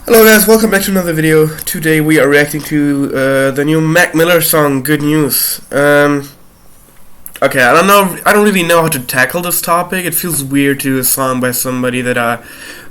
Hello guys, welcome back to another video. Today we are reacting to the new Mac Miller song, Good News. Okay, I don't really know how to tackle this topic. It feels weird to do a song by somebody that I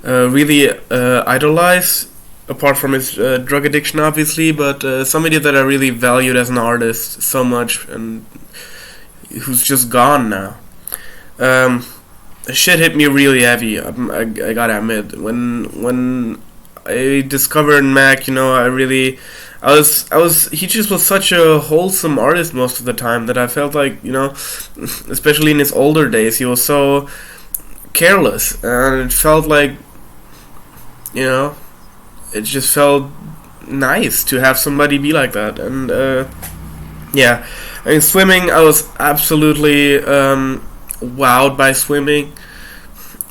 really idolize, apart from his drug addiction obviously, but somebody that I really valued as an artist so much and who's just gone now. Shit hit me really heavy, I gotta admit. When I discovered Mac, he just was such a wholesome artist most of the time that I felt like, especially in his older days, he was so careless, and it felt like, it just felt nice to have somebody be like that. And yeah, I mean, swimming, I was absolutely wowed by swimming.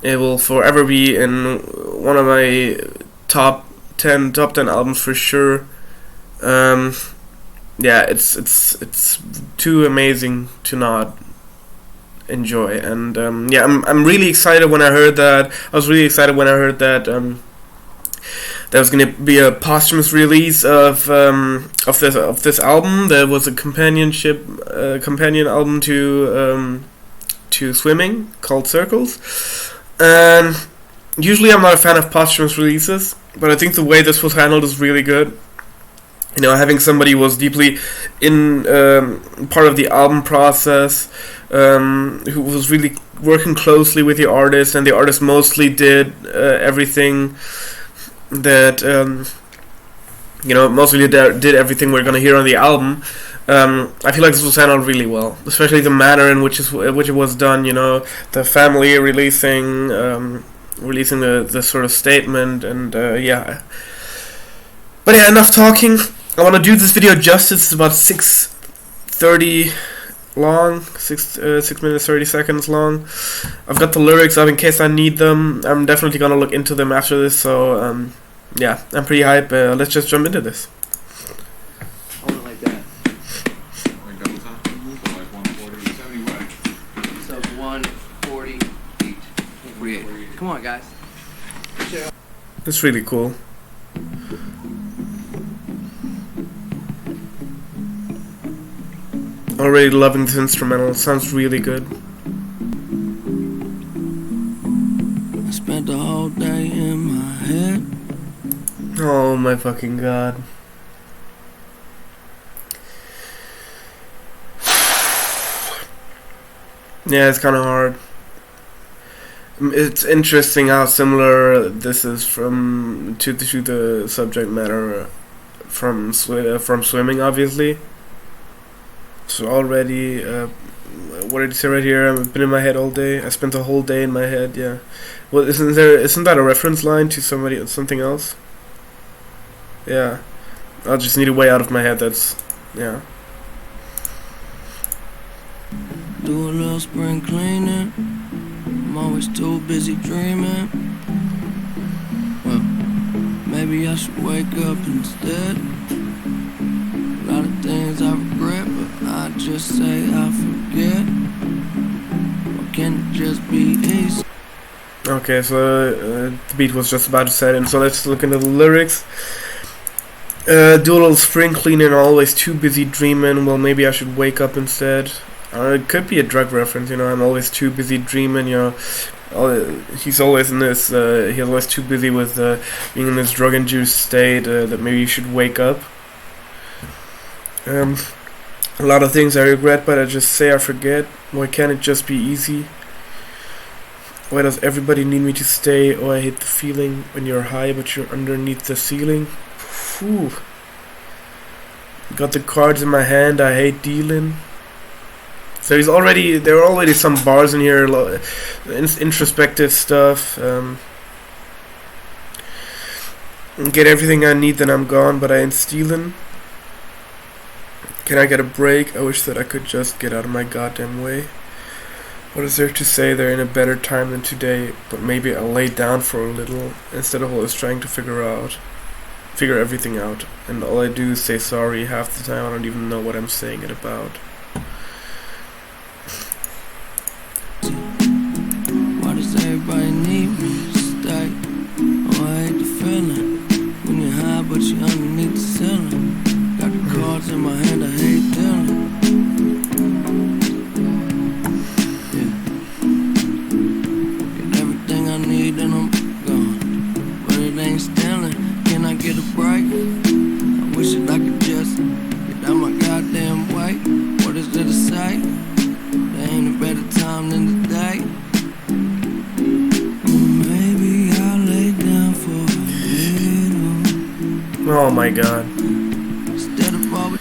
It will forever be in one of my top 10 albums for sure. Yeah, it's too amazing to not enjoy. And yeah, I'm really excited when I heard that. I was really excited when I heard that there was gonna be a posthumous release of this album. There was a companion album to Swimming called Circles. And usually I'm not a fan of posthumous releases, but I think the way this was handled is really good. Having somebody who was deeply in part of the album process, who was really working closely with the artist, and the artist mostly did everything that did everything we're gonna hear on the album. I feel like this was handled really well, especially the manner in which it was done. The family releasing the sort of statement, and yeah. But yeah, enough talking. I want to do this video justice. It's about 6:30 long, 6 minutes 30 seconds long. I've got the lyrics up in case I need them. I'm definitely gonna look into them after this. So yeah, I'm pretty hype. Let's just jump into this. Like that. Like double time? So like 140, 70 what? So 140 each. 48. Come on, guys. It's really cool. Already loving this instrumental. It sounds really good. I spent the whole day in my head. Oh my fucking god. Yeah, it's kind of hard. It's interesting how similar this is to the subject matter from swimming, obviously. So already, what did you say right here? I've been in my head all day. I spent the whole day in my head. Yeah. Well, isn't that a reference line to something else? Yeah. I'll just need a way out of my head. That's, yeah. Do a little spring cleaning. I'm always too busy dreaming. Well, maybe I should wake up instead. A lot of things I regret, but I just say I forget. Or can it just be easy? Okay, so the beat was just about to set in, so let's look into the lyrics. Do a little spring cleaning, always too busy dreaming. Well, maybe I should wake up instead. It could be a drug reference, I'm always too busy dreaming, he's always in this, he's always too busy with being in this drug-induced state, that maybe you should wake up. A lot of things I regret, but I just say I forget. Why can't it just be easy? Why does everybody need me to stay? Oh, I hate the feeling when you're high, but you're underneath the ceiling. Whew. Got the cards in my hand, I hate dealing. So there are already some bars in here, introspective stuff. Get everything I need, then I'm gone, but I ain't stealing. Can I get a break? I wish that I could just get out of my goddamn way. What is there to say? They're in a better time than today, but maybe I'll lay down for a little instead of always trying to figure everything out. And all I do is say sorry. Half the time I don't even know what I'm saying it about. Why does everybody need me to stay? Oh, I hate the feeling. Oh my god. Instead of always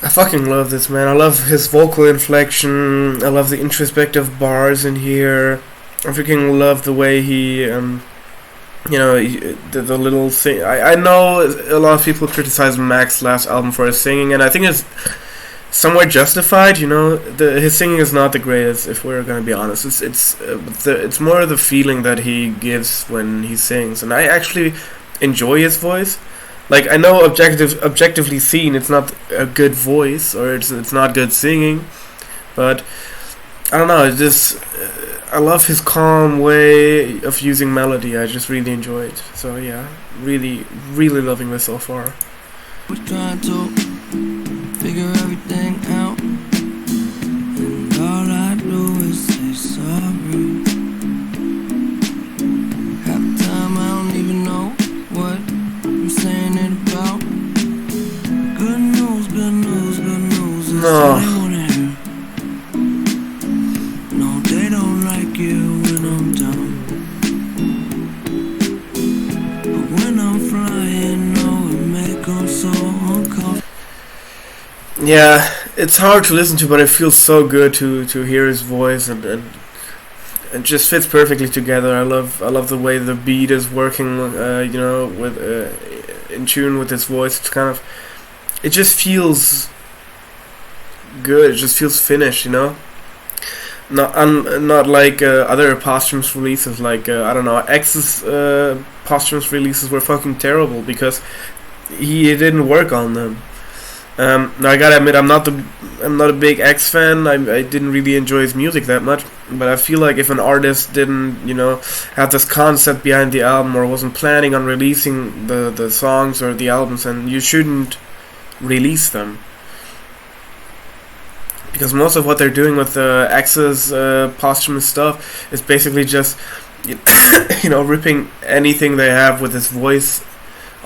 I fucking love this, man. I love his vocal inflection. I love the introspective bars in here. I freaking love the way he, you know, the little thing. I know a lot of people criticize Mac's last album for his singing, and I think it's somewhat justified. You know, his singing is not the greatest, if we're gonna be honest. It's more the feeling that he gives when he sings, and I actually enjoy his voice. Like, I know objectively seen, it's not a good voice, or it's not good singing, but I don't know. It's just I love his calm way of using melody. I just really enjoy it. So yeah, really loving this so far. was trying to figure everything out, and all I do is say sorry. Half the time I don't even know what I'm saying it about. Good news, good news, good news. That's all they wanna hear. No, they don't like it when I'm down, but when I'm flying, no, it make them so uncomfortable. Yeah, it's hard to listen to, but it feels so good to hear his voice, and it just fits perfectly together. I love the way the beat is working, you know, with in tune with his voice. It's kind of, it just feels good. It just feels finished, you know. Not like other posthumous releases, like I don't know, X's posthumous releases were fucking terrible because he didn't work on them. Now I gotta admit, I'm not a big X fan. I didn't really enjoy his music that much, but I feel like if an artist didn't, you know, have this concept behind the album, or wasn't planning on releasing the songs or the albums, then you shouldn't release them. Because most of what they're doing with X's posthumous stuff is basically just, you know, ripping anything they have with his voice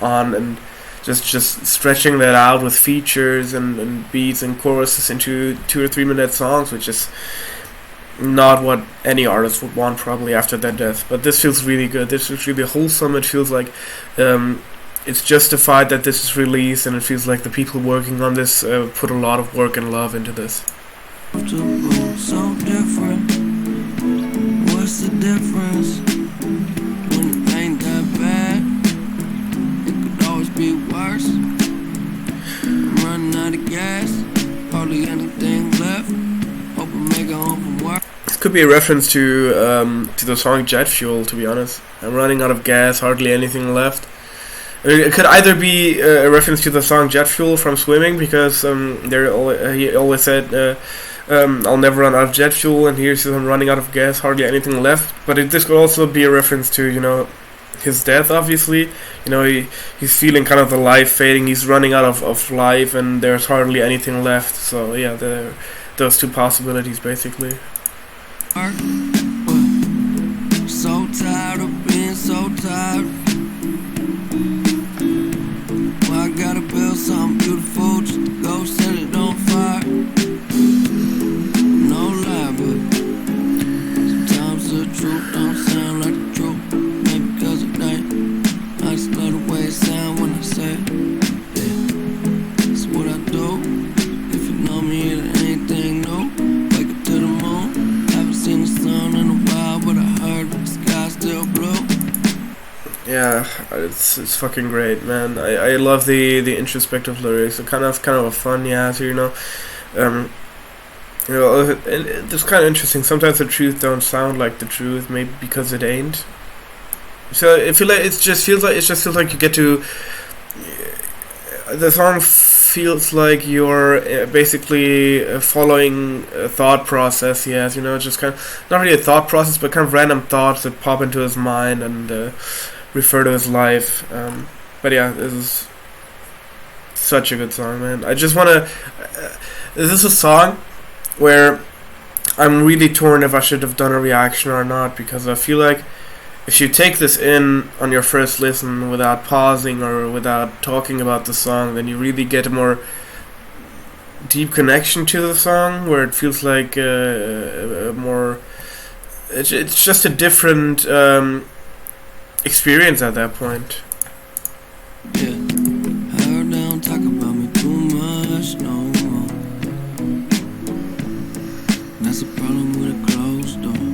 on, and just stretching that out with features and beats and choruses into 2 or 3 minute songs, which is not what any artist would want probably after their death. But this feels really good. This feels really wholesome. It feels like it's justified that this is released, and it feels like the people working on this put a lot of work and love into this. So different. What's the difference? When it ain't that bad, it could always be worse. I'm running out of gas, hardly anything left. Hope I make it home from work. This could be a reference to the song Jet Fuel, to be honest. I'm running out of gas, hardly anything left. It could either be a reference to the song Jet Fuel from Swimming, because he always said, I'll never run out of jet fuel, and here's him running out of gas, hardly anything left. But this could also be a reference to, you know, his death, obviously. You know, he's feeling kind of the life fading, he's running out of life, and there's hardly anything left. So yeah, those two possibilities, basically. So tired of being so tired. Well, I gotta build something beautiful just to go set it on fire. No lie, but sometimes the truth don't sound like the truth. Maybe because it ain't. I just love the way it sound when I say it. Yeah, it's what I do. If you know me, it ain't anything new. Wake up to the moon. Haven't seen the sun in a while, but I heard the sky still blue. Yeah, it's fucking great, man. I love the introspective lyrics. It's kind of a fun answer, you know. You know, it's kind of interesting. Sometimes the truth don't sound like the truth, maybe because it ain't. So I feel like it just feels like you get to. The song feels like you're basically following a thought process he has. You know, just kind of not really a thought process, but kind of random thoughts that pop into his mind and refer to his life. But yeah, this is such a good song, man. I just wanna. This is a song where I'm really torn if I should have done a reaction or not, because I feel like if you take this in on your first listen without pausing or without talking about the song, then you really get a more deep connection to the song, where it feels like a more. It's just a different experience at that point. Yeah, her don't talk about me too much no more. That's the problem with a closed door.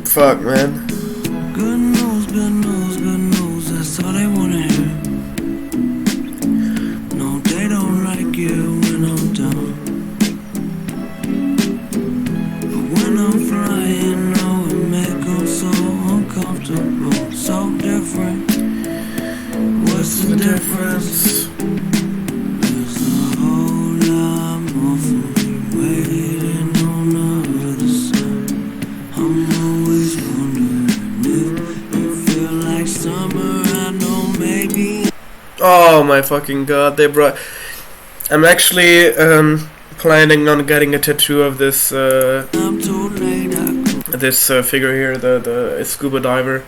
Fuck, man. Good news, good news, good news, that's all they wanna hear. No, they don't like you when I'm down. But when I'm flying, no, it make them so uncomfortable, so different. What's the difference? There's a whole lot more for me waiting on the other side. I'm always wondering if you feel like summer. I know maybe. Oh my fucking god, they brought... I'm actually planning on getting a tattoo of this I'm too late. this figure here, the scuba diver,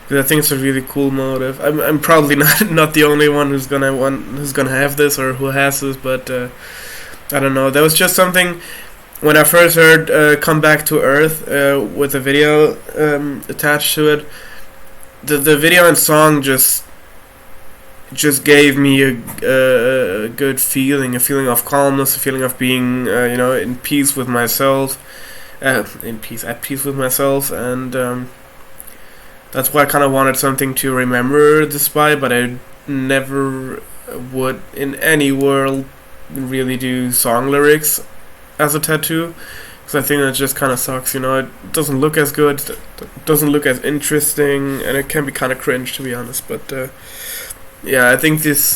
because I think it's a really cool motive. I'm probably not the only one who's gonna have this or who has this, but I don't know. That was just something when I first heard "Come Back to Earth" with a video attached to it. The video and song just gave me a good feeling, a feeling of calmness, a feeling of being in peace with myself, at peace with myself, and that's why I kind of wanted something to remember this by, but I never would in any world really do song lyrics as a tattoo, because I think that just kind of sucks, it doesn't look as good, it doesn't look as interesting, and it can be kind of cringe, to be honest, but yeah, I think this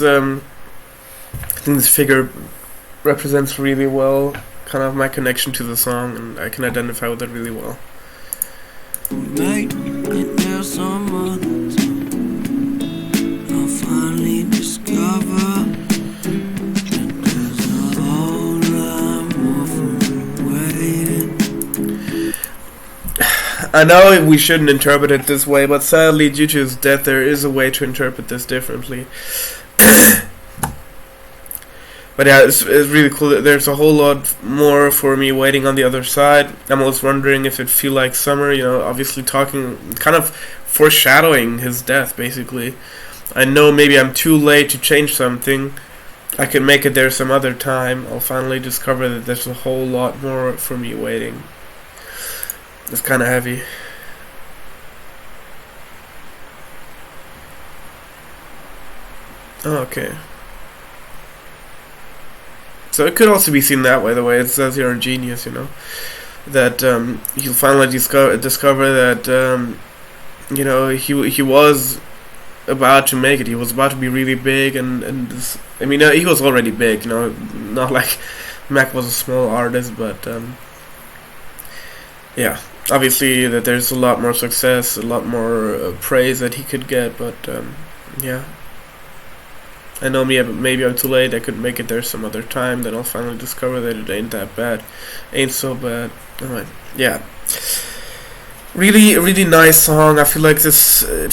figure represents really well kind of my connection to the song, and I can identify with it really well. Mate, and there's some other time I'll finally discover that there's a whole lot more for me waiting. I know we shouldn't interpret it this way, but sadly, due to his death, there is a way to interpret this differently. But yeah, it's really cool. There's a whole lot more for me waiting on the other side. I'm always wondering if it feel like summer, obviously talking, kind of foreshadowing his death, basically. I know maybe I'm too late to change something. I can make it there some other time. I'll finally discover that there's a whole lot more for me waiting. It's kind of heavy. Oh, okay. So it could also be seen that way, the way it says here in Genius, that he'll finally discover that he was about to make it. He was about to be really big, and this, he was already big, not like Mac was a small artist, but yeah, obviously that there's a lot more success, a lot more praise that he could get, but yeah. I know maybe I'm too late. I could make it there some other time. Then I'll finally discover that it ain't that bad, ain't so bad. Alright, yeah. Really, really nice song. I feel like it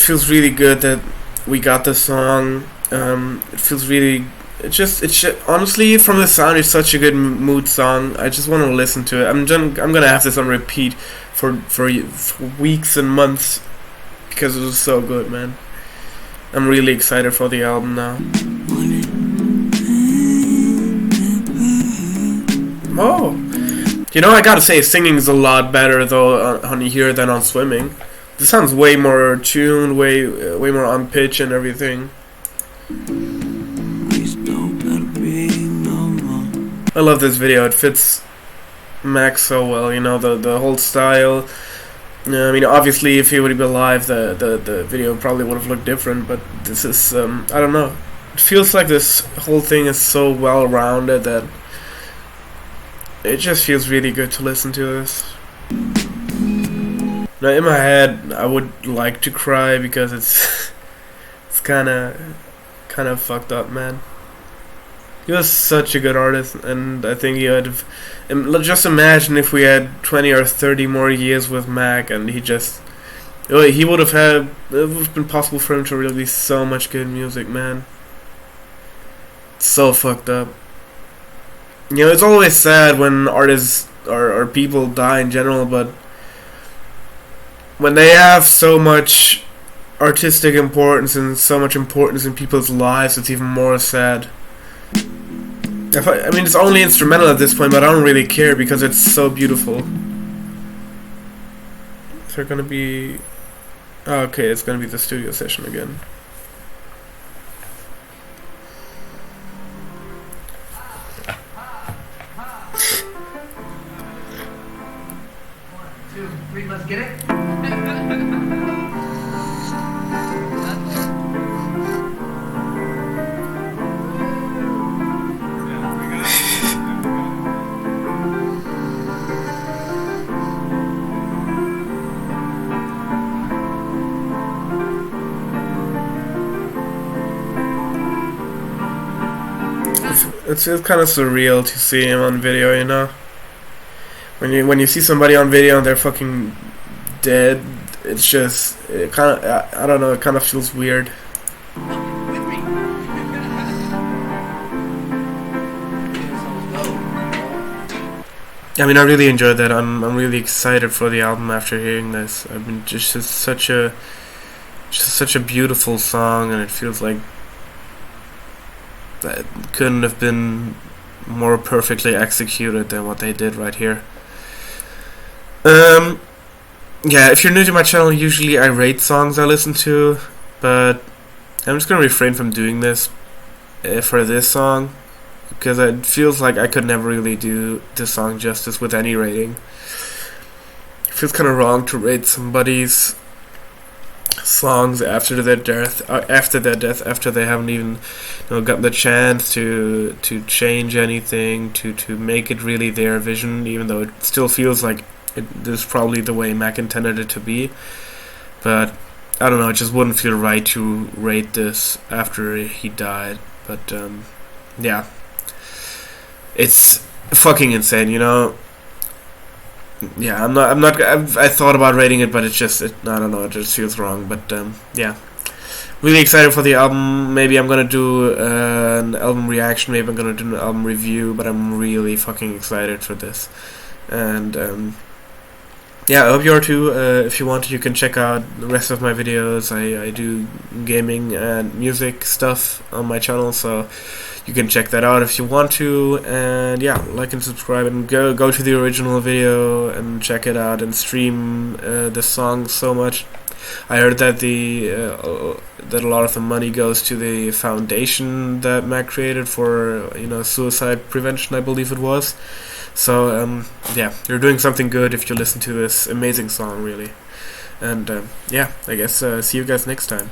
feels really good that we got this song. It feels really. Honestly, from the sound, it's such a good mood song. I just want to listen to it. I'm gonna have this on repeat for weeks and months because it was so good, man. I'm really excited for the album now. Oh, I gotta say, singing's a lot better though on here than on Swimming. This sounds way more tuned, way more on pitch and everything. I love this video. It fits Max so well. The whole style. Obviously, if he would be alive, the video probably would have looked different. But this is, I don't know. It feels like this whole thing is so well rounded that it just feels really good to listen to this. Now, in my head, I would like to cry because it's kind of fucked up, man. He was such a good artist, and I think just imagine if we had 20 or 30 more years with Mac, and it would have been possible for him to release so much good music, man. It's so fucked up. It's always sad when artists or people die in general, but when they have so much artistic importance and so much importance in people's lives, it's even more sad. I mean, it's only instrumental at this point, but I don't really care because it's so beautiful. Is there gonna be... Oh, okay, it's gonna be the studio session again. Let's get it. It's kind of surreal to see him on video, you know. When you see somebody on video and they're fucking dead, it's just it kind of I don't know. It kind of feels weird. I mean, I really enjoyed that. I'm really excited for the album after hearing this. I mean, just such a beautiful song, and it feels like that couldn't have been more perfectly executed than what they did right here. Yeah, if you're new to my channel, usually I rate songs I listen to, but I'm just gonna refrain from doing this for this song, because it feels like I could never really do this song justice with any rating. It feels kind of wrong to rate somebody's songs after their death, after they haven't even gotten the chance to change anything, to make it really their vision, even though it still feels like this is probably the way Mac intended it to be. But I don't know, it just wouldn't feel right to rate this after he died. But yeah, it's fucking insane, you know. Yeah, I thought about rating it, but it's just, I don't know, it just feels wrong. But yeah, really excited for the album. Maybe I'm gonna do an album reaction, maybe I'm gonna do an album review, but I'm really fucking excited for this. And yeah, I hope you are too. If you want, you can check out the rest of my videos. I do gaming and music stuff on my channel, so you can check that out if you want to. And yeah, like and subscribe, and go to the original video and check it out and stream the song so much. I heard that that a lot of the money goes to the foundation that Mac created for suicide prevention, I believe it was. So yeah, you're doing something good if you listen to this amazing song, really. And yeah, I guess see you guys next time.